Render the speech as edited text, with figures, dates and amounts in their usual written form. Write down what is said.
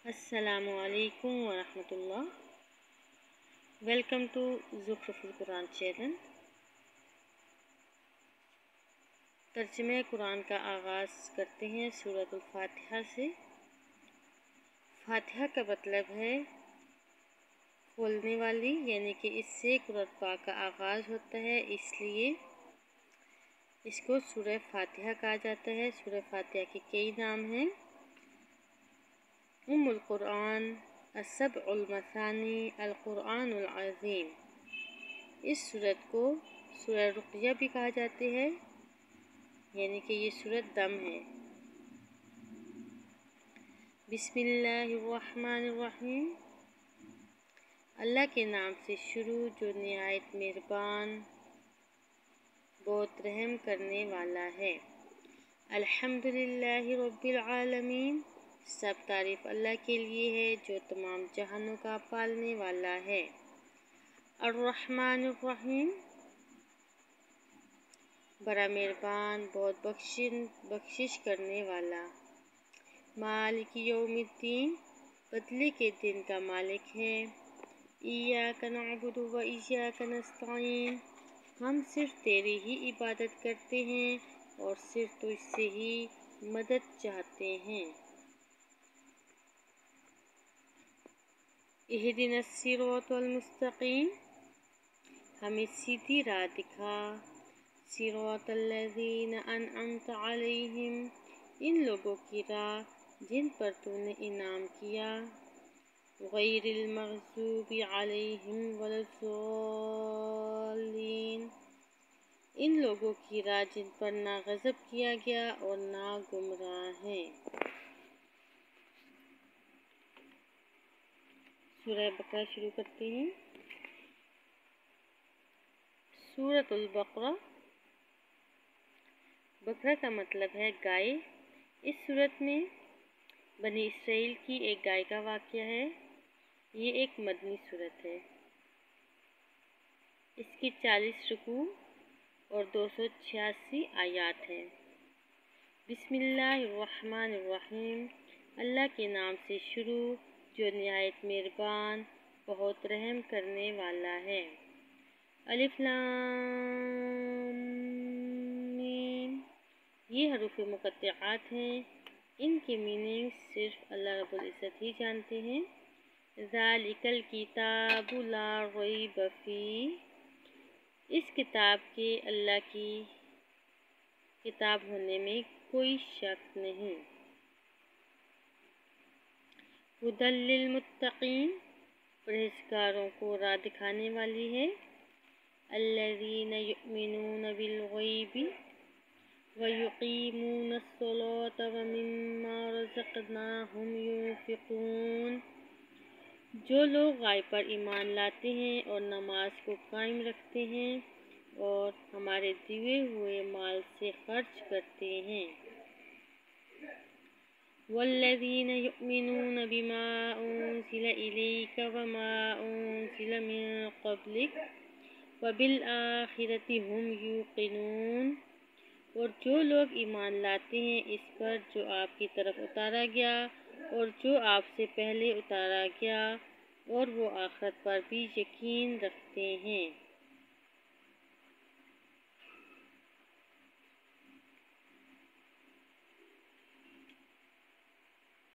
السلام علیکم ورحمۃ اللہ۔ ویلکم ٹو زخرف القرآن چینل۔ ترجمہ قرآن کا آغاز کرتے ہیں سورۃ الفاتحہ سے۔ فاتحہ کا مطلب ہے کھولنے والی، یعنی کہ اس سے قرآن پاک کا آغاز ہوتا ہے، اس لیے اس کو سورہ فاتحہ کہا جاتا ہے۔ سورہ فاتحہ کے کئی نام ہیں: ام القرآن، السبع المثانی، القرآن العظیم۔ اس سورت کو سورہ رقیہ بھی کہا جاتا ہے، یعنی کہ یہ سورت دم ہے۔ بسم اللہ الرحمن الرحیم، اللہ کے نام سے شروع جو نہایت مہربان بہت رحم کرنے والا ہے۔ الحمدللہ رب العالمین، سب تعریف اللہ کے لیے ہے جو تمام جہانوں کا پالنے والا ہے۔ الرحمن الرحیم، بڑا مہربان بہت بخشش کرنے والا۔ مالک یوم الدین، بدلے کے دن کا مالک ہے۔ ایاک نعبد و ایاک نستعین، ہم صرف تیری ہی عبادت کرتے ہیں اور صرف تجھ سے ہی مدد چاہتے ہیں۔ اہدنا الصراط المستقیم، ہمیں سیدھی راہ دکھا۔ صراط الذین انعمت علیہم، ان لوگوں کی راہ جن پر تو نے انعام کیا۔ غیر المغضوب علیہم ولا الضالین، ان لوگوں کی راہ جن پر نہ غضب کیا گیا اور نہ گمراہ ہیں۔ سورہ بقرہ شروع کرتے ہیں۔ سورۃ البقرہ، بقرہ کا مطلب ہے گائے۔ اس سورت میں بنی اسرائیل کی ایک گائے کا واقعہ ہے۔ یہ ایک مدنی سورت ہے۔ اس کی 40 رکوع اور 286 آیات ہیں۔ بسم اللہ الرحمن الرحیم، اللہ کے نام سے شروع جو نہایت مہربان بہت رحم کرنے والا ہے۔ الف لام میم، یہ حروف مقطعات ہیں، ان کے میننگ صرف اللہ رب العزت ہی جانتے ہیں۔ ذالک الکتاب لا ریب فیہ، اس کتاب کے اللہ کی کتاب ہونے میں کوئی شک نہیں۔ ھدی للمتقین، پرہیزگاروں کو راہ دکھانے والی ہے۔ الذین یؤمنون بالغیب ویقیمون الصلاۃ ومما رزقناہم ینفقون، جو لوگ غیب پر ایمان لاتے ہیں اور نماز کو قائم رکھتے ہیں اور ہمارے دیے ہوئے مال سے خرچ کرتے ہیں۔ والذین یؤمنون بما انزل الیک وما انزل من قبلک وبالآخرۃ ھم یوقنون، اور جو لوگ ایمان لاتے ہیں اس پر جو آپ کی طرف اتارا گیا اور جو آپ سے پہلے اتارا گیا، اور وہ آخرت پر بھی یقین رکھتے ہیں۔